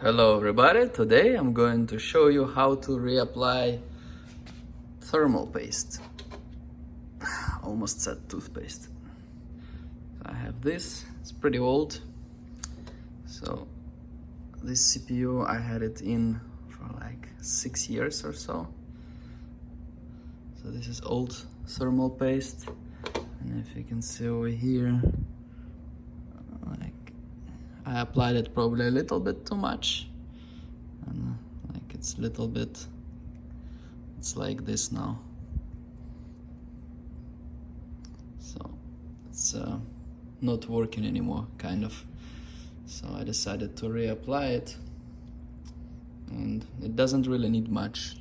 Hello everybody, today I'm going to show you how to reapply thermal paste. Almost said toothpaste. So I have this, it's pretty old. So this CPU, I had it in for like 6 years or so. So this is old thermal paste. And if you can see over here, I applied it probably a little bit too much, and it's little bit, it's like this now. So it's not working anymore, kind of. So I decided to reapply it, and it doesn't really need much.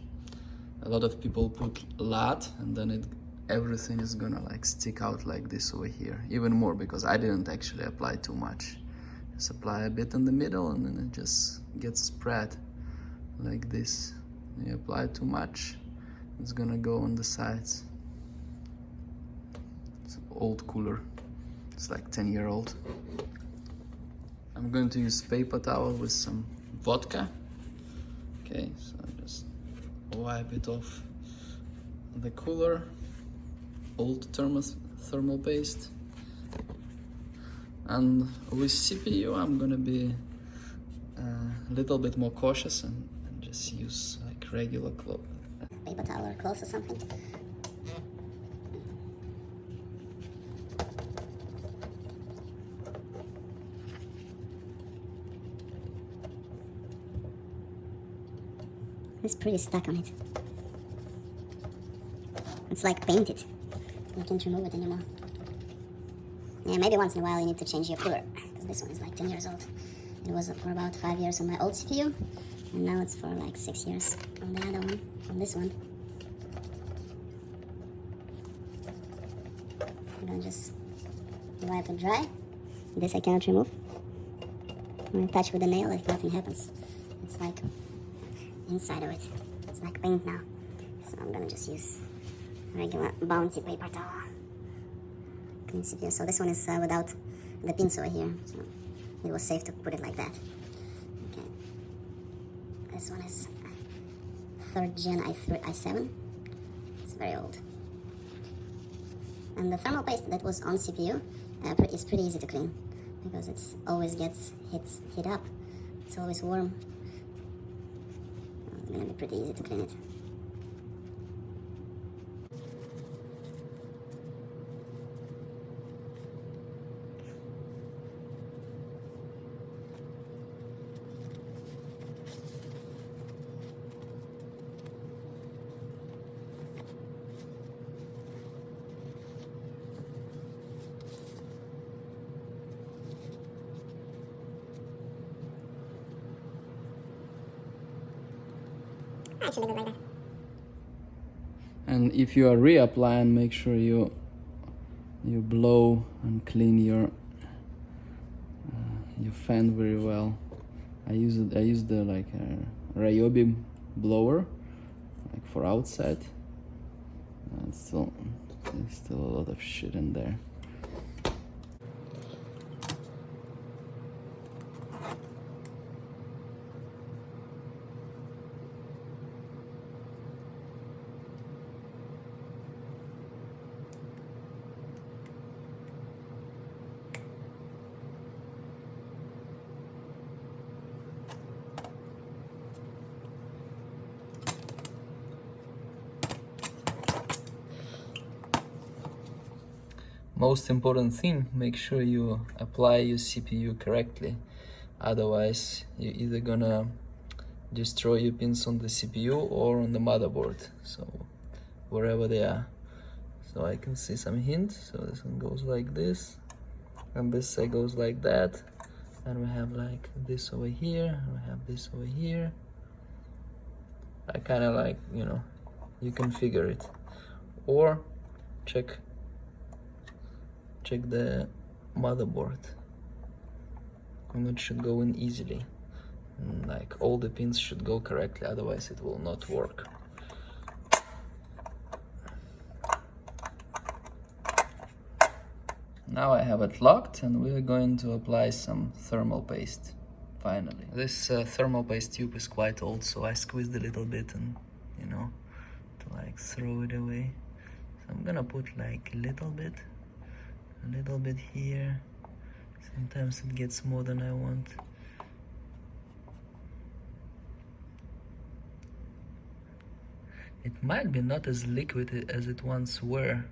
A lot of people put a lot, and then everything is gonna like stick out like this over here, even more because I didn't actually apply too much. Just apply a bit in the middle and then it just gets spread like this. You apply too much, it's gonna go on the sides. It's an old cooler, it's like 10-year-old. I'm going to use paper towel with some vodka. Okay, so I just wipe it off the cooler, old thermal paste. And with CPU, I'm gonna be a little bit more cautious and just use like regular cloth. Paper towel or cloth or something. It's pretty stuck on it. It's like painted. You can't remove it anymore. Yeah, maybe once in a while you need to change your cooler, because this one is like 10 years old. It was for about 5 years on my old CPU, and now it's for like 6 years on the other one, on this one. I'm gonna just wipe it dry. This I cannot remove. When I touch with the nail, like nothing happens. It's like inside of it. It's like paint now. So I'm gonna just use regular bouncy paper towel. Clean CPU. So this one is without the pins over here, so it was safe to put it like that. Okay. This one is 3rd gen i7. It's very old. And the thermal paste that was on CPU is pretty easy to clean, because it always gets hit up. It's always warm. It's gonna be pretty easy to clean it. Actually, good like that. And if you are reapplying, make sure you blow and clean your fan very well. I used the like Ryobi blower, like for outside. And there's still a lot of shit in there. Most important thing, make sure you apply your CPU correctly. Otherwise, you're either gonna destroy your pins on the CPU or on the motherboard, so wherever they are. So I can see some hint. So this one goes like this, and this side goes like that, and we have like this over here, and we have this over here. I kind of like, you can figure it, or check the motherboard, and it should go in easily. Like all the pins should go correctly, otherwise it will not work. Now I have it locked, and we're going to apply some thermal paste. Finally. This thermal paste tube is quite old, so I squeezed a little bit and, you know, to like throw it away. So I'm gonna put like a little bit here. Sometimes it gets more than I want. It might be not as liquid as it once were.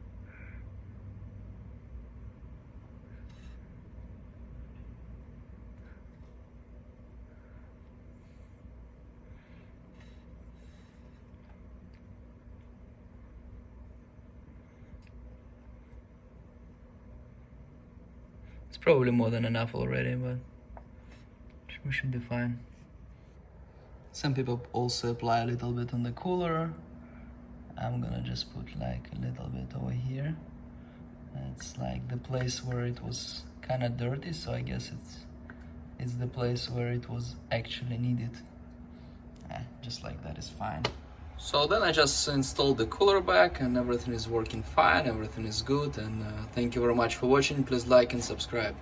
It's probably more than enough already, but we should be fine. Some people also apply a little bit on the cooler. I'm gonna just put like a little bit over here. It's like the place where it was kind of dirty, so I guess it's the place where it was actually needed. Just like that is fine. So then I just installed the cooler back and everything is working fine, everything is good, and thank you very much for watching. Please like and subscribe.